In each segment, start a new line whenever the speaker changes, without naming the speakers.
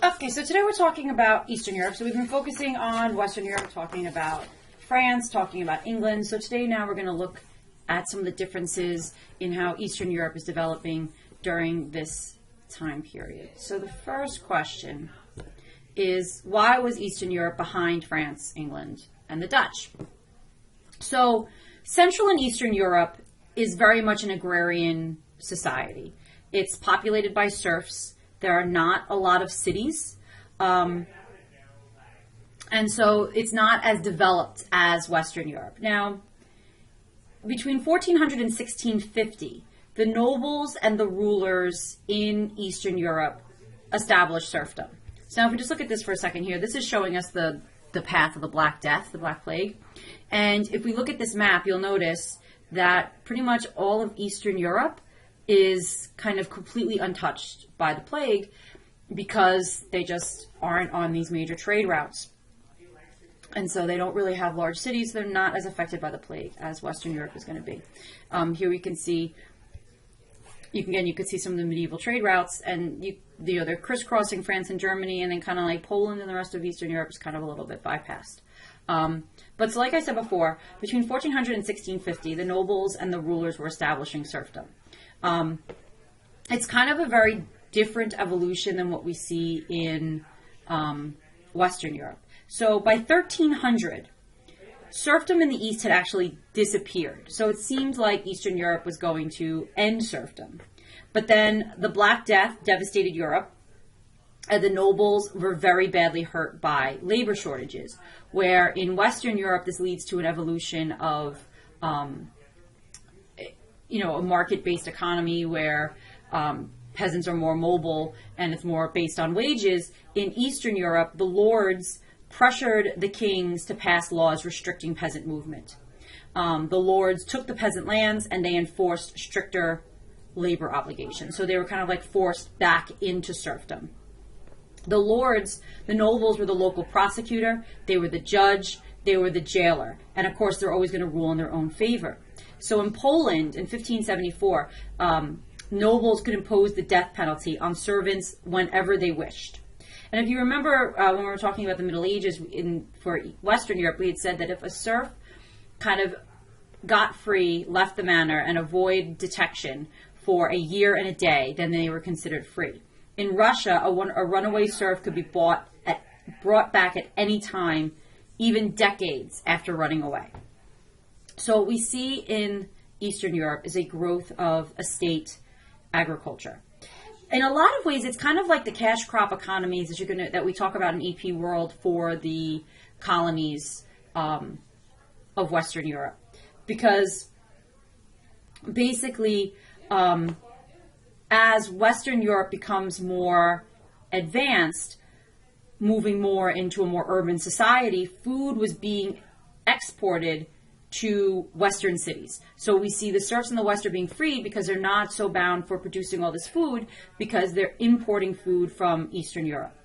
Okay, so today we're talking about Eastern Europe. So we've been focusing on Western Europe, talking about France, talking about England. So today now we're going to look at some of the differences in how Eastern Europe is developing during this time period. So the first question is, why was Eastern Europe behind France, England, and the Dutch? So Central and Eastern Europe is very much an agrarian society. It's populated by serfs. There are not a lot of cities. And so it's not as developed as Western Europe. Now, between 1400 and 1650, the nobles and the rulers in Eastern Europe established serfdom. So now if we just look at this for a second here, this is showing us the path of the Black Death, the Black Plague. And if we look at this map, you'll notice that pretty much all of Eastern Europe is kind of completely untouched by the plague because they just aren't on these major trade routes. And so they don't really have large cities. They're not as affected by the plague as Western Europe is going to be. Here we can see, you can see some of the medieval trade routes, and they're crisscrossing France and Germany, and then kind of like Poland and the rest of Eastern Europe is kind of a little bit bypassed. But so like I said before, between 1400 and 1650, the nobles and the rulers were establishing serfdom. It's kind of a very different evolution than what we see in Western Europe. So by 1300, serfdom in the East had actually disappeared. So it seemed like Eastern Europe was going to end serfdom. But then the Black Death devastated Europe, and the nobles were very badly hurt by labor shortages, where in Western Europe this leads to an evolution of a market-based economy where peasants are more mobile and it's more based on wages. In Eastern Europe, the lords pressured the kings to pass laws restricting peasant movement. The lords took the peasant lands and they enforced stricter labor obligations. So they were kind of like forced back into serfdom. The lords, the nobles, were the local prosecutor, they were the judge, they were the jailer. And of course, they're always going to rule in their own favor. So in Poland, in 1574, nobles could impose the death penalty on servants whenever they wished. And if you remember when we were talking about the Middle Ages for Western Europe, we had said that if a serf kind of got free, left the manor, and avoided detection for a year and a day, then they were considered free. In Russia, a runaway serf could be brought back at any time, even decades after running away. So what we see in Eastern Europe is a growth of estate agriculture. In a lot of ways, it's kind of like the cash crop economies that we talk about in EP World for the colonies of Western Europe. Because basically, as Western Europe becomes more advanced, moving more into a more urban society, food was being exported to Western cities. So we see the serfs in the West are being freed because they're not so bound for producing all this food because they're importing food from Eastern Europe.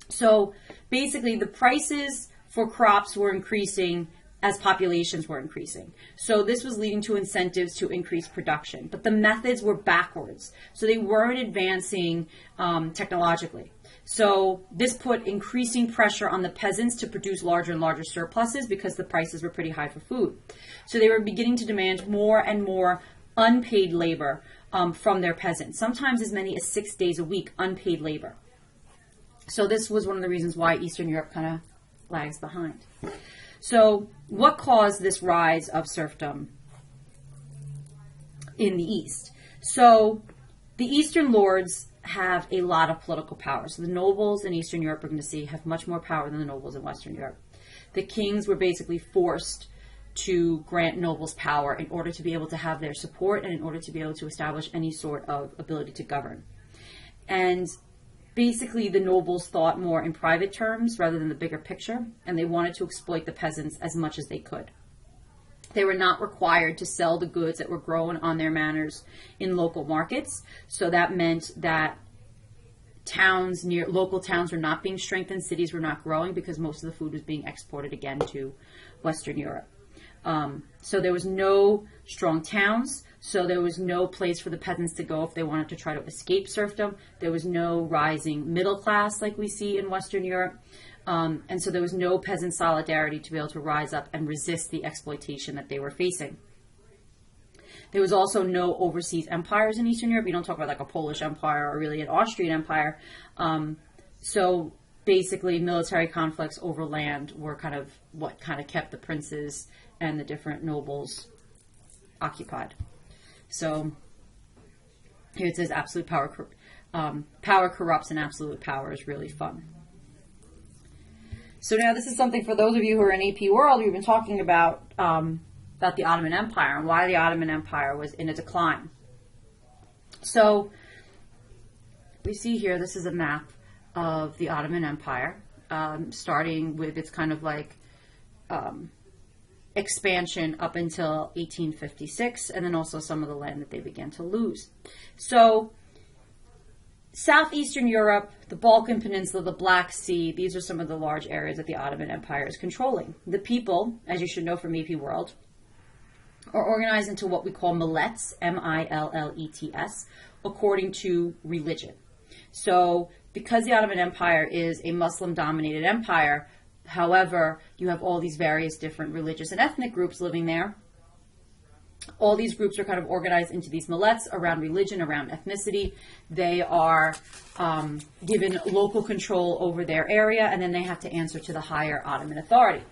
So basically the prices for crops were increasing as populations were increasing. So this was leading to incentives to increase production. But the methods were backwards. So they weren't advancing technologically. So this put increasing pressure on the peasants to produce larger and larger surpluses because the prices were pretty high for food. So they were beginning to demand more and more unpaid labor from their peasants, sometimes as many as 6 days a week, unpaid labor. So this was one of the reasons why Eastern Europe kind of lags behind. So what caused this rise of serfdom in the East? So the Eastern lords have a lot of political power. So the nobles in Eastern Europe, we're going to see, have much more power than the nobles in Western Europe. The kings were basically forced to grant nobles power in order to be able to have their support and in order to be able to establish any sort of ability to govern. And basically the nobles thought more in private terms rather than the bigger picture, and they wanted to exploit the peasants as much as they could. They were not required to sell the goods that were grown on their manors in local markets. So that meant that local towns were not being strengthened, cities were not growing because most of the food was being exported again to Western Europe. So there was no strong towns. So there was no place for the peasants to go if they wanted to try to escape serfdom. There was no rising middle class like we see in Western Europe. And so there was no peasant solidarity to be able to rise up and resist the exploitation that they were facing. There was also no overseas empires in Eastern Europe. You don't talk about like a Polish empire or really an Austrian empire. So basically military conflicts over land were kind of what kind of kept the princes and the different nobles occupied. So here it says absolute power, power corrupts, and absolute power is really fun. So now this is something for those of you who are in AP World, we've been talking about the Ottoman Empire and why the Ottoman Empire was in a decline. So we see here, this is a map of the Ottoman Empire, starting with its kind of like expansion up until 1856, and then also some of the land that they began to lose. So Southeastern Europe, the Balkan Peninsula, the Black Sea, these are some of the large areas that the Ottoman Empire is controlling. The people, as you should know from AP World, are organized into what we call millets, M-I-L-L-E-T-S, according to religion. So because the Ottoman Empire is a Muslim-dominated empire, however, you have all these various different religious and ethnic groups living there. All these groups are kind of organized into these millets around religion, around ethnicity. They are given local control over their area, and then they have to answer to the higher Ottoman authority.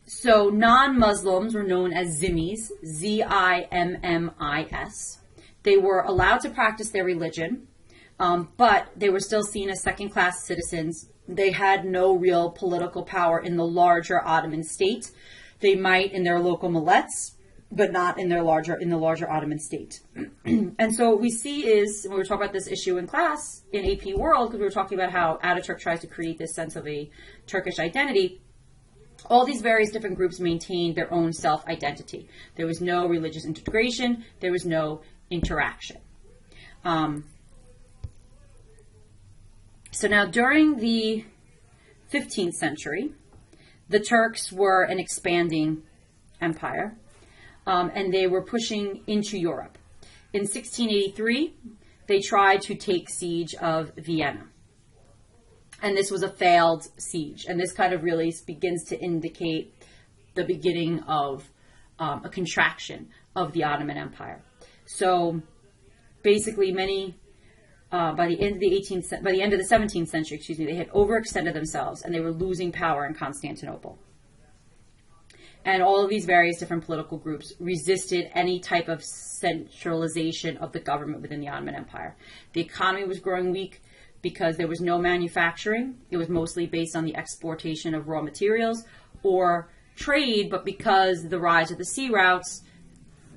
So non-Muslims were known as zimmis, Z-I-M-M-I-S. They were allowed to practice their religion, but they were still seen as second-class citizens. They had no real political power in the larger Ottoman state. They might in their local millets, but not in the larger Ottoman state. And so what we see is, when we were talking about this issue in class in AP World, because we were talking about how Ataturk tries to create this sense of a Turkish identity, all these various different groups maintained their own self-identity. There was no religious integration. There was no interaction. So now during the 15th century, the Turks were an expanding empire, and they were pushing into Europe. In 1683, they tried to take siege of Vienna. And this was a failed siege. And this kind of really begins to indicate the beginning of a contraction of the Ottoman Empire. So basically by the end of the 17th century, they had overextended themselves and they were losing power in Constantinople. And all of these various different political groups resisted any type of centralization of the government within the Ottoman Empire. The economy was growing weak because there was no manufacturing. It was mostly based on the exportation of raw materials or trade, but because the rise of the sea routes,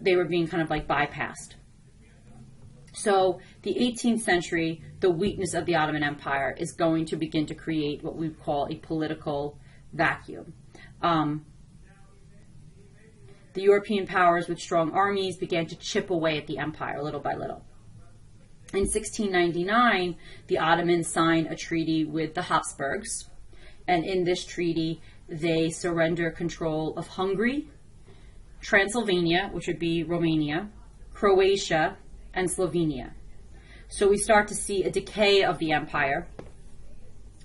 they were being kind of like bypassed. So the 18th century, the weakness of the Ottoman Empire is going to begin to create what we call a political vacuum. The European powers with strong armies began to chip away at the empire little by little. In 1699, the Ottomans signed a treaty with the Habsburgs, and in this treaty, they surrender control of Hungary, Transylvania, which would be Romania, Croatia, and Slovenia. So we start to see a decay of the empire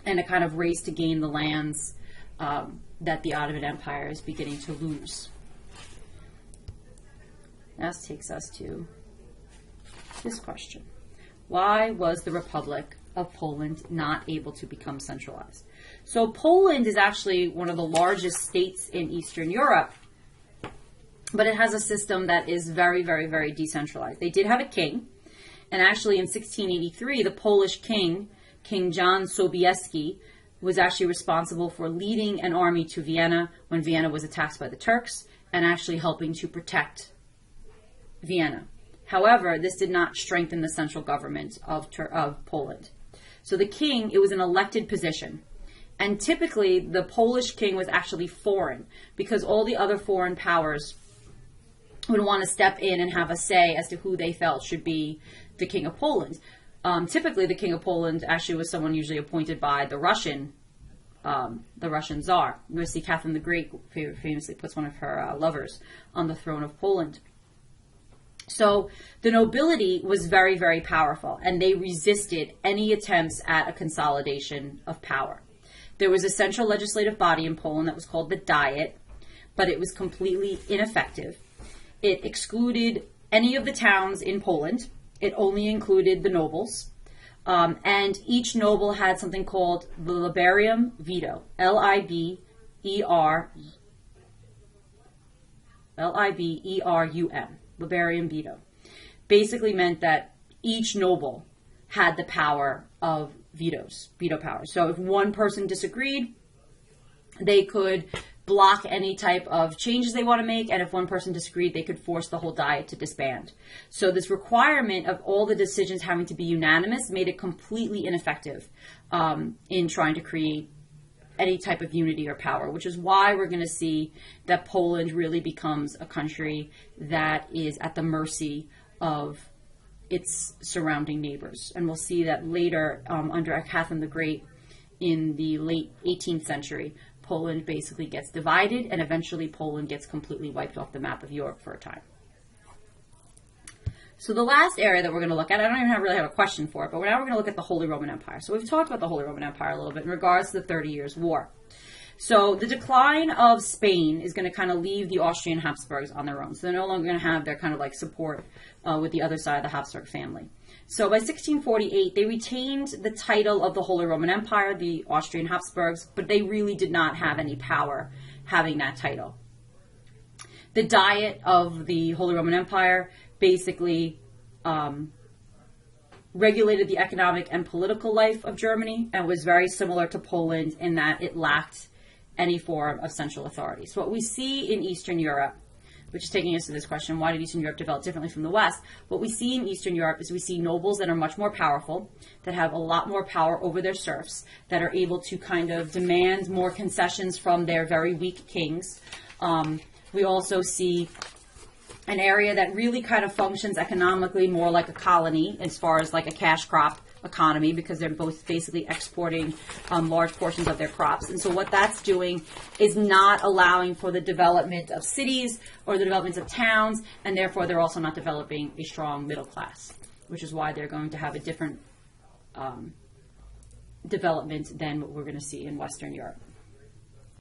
and a kind of race to gain the lands that the Ottoman Empire is beginning to lose. This takes us to this question. Why was the Republic of Poland not able to become centralized? So Poland is actually one of the largest states in Eastern Europe, but it has a system that is very, very, very decentralized. They did have a king, and actually in 1683, the Polish king, King John Sobieski, was actually responsible for leading an army to Vienna when Vienna was attacked by the Turks, and actually helping to protect Vienna. However, this did not strengthen the central government of Poland. So the king, it was an elected position. And typically, the Polish king was actually foreign, because all the other foreign powers would want to step in and have a say as to who they felt should be the king of Poland. Typically, the king of Poland actually was someone usually appointed by the Russian the Russian Tsar. We see Catherine the Great famously puts one of her lovers on the throne of Poland. So the nobility was very, very powerful, and they resisted any attempts at a consolidation of power. There was a central legislative body in Poland that was called the Diet, but it was completely ineffective. It excluded any of the towns in Poland. It only included the nobles. And each noble had something called the Liberum Veto, L-I-B-E-R-U-M, Liberum Veto. Basically meant that each noble had the power of veto power. So if one person disagreed, they could block any type of changes they want to make, and if one person disagreed, they could force the whole Diet to disband. So this requirement of all the decisions having to be unanimous made it completely ineffective in trying to create any type of unity or power, which is why we're going to see that Poland really becomes a country that is at the mercy of its surrounding neighbors. And we'll see that later under Catherine the Great in the late 18th century, Poland basically gets divided, and eventually Poland gets completely wiped off the map of Europe for a time. So the last area that we're going to look at, I don't even really have a question for it, but now we're going to look at the Holy Roman Empire. So we've talked about the Holy Roman Empire a little bit in regards to the 30 Years' War. So the decline of Spain is going to kind of leave the Austrian Habsburgs on their own. So they're no longer going to have their kind of like support with the other side of the Habsburg family. So by 1648, they retained the title of the Holy Roman Empire, the Austrian Habsburgs, but they really did not have any power having that title. The Diet of the Holy Roman Empire basically regulated the economic and political life of Germany and was very similar to Poland in that it lacked any form of central authority. So what we see in Eastern Europe, which is taking us to this question, why did Eastern Europe develop differently from the West? What we see in Eastern Europe is we see nobles that are much more powerful, that have a lot more power over their serfs, that are able to kind of demand more concessions from their very weak kings. We also see an area that really kind of functions economically more like a colony as far as like a cash crop economy, because they're both basically exporting large portions of their crops. And so what that's doing is not allowing for the development of cities or the development of towns, and therefore they're also not developing a strong middle class, which is why they're going to have a different development than what we're going to see in Western Europe.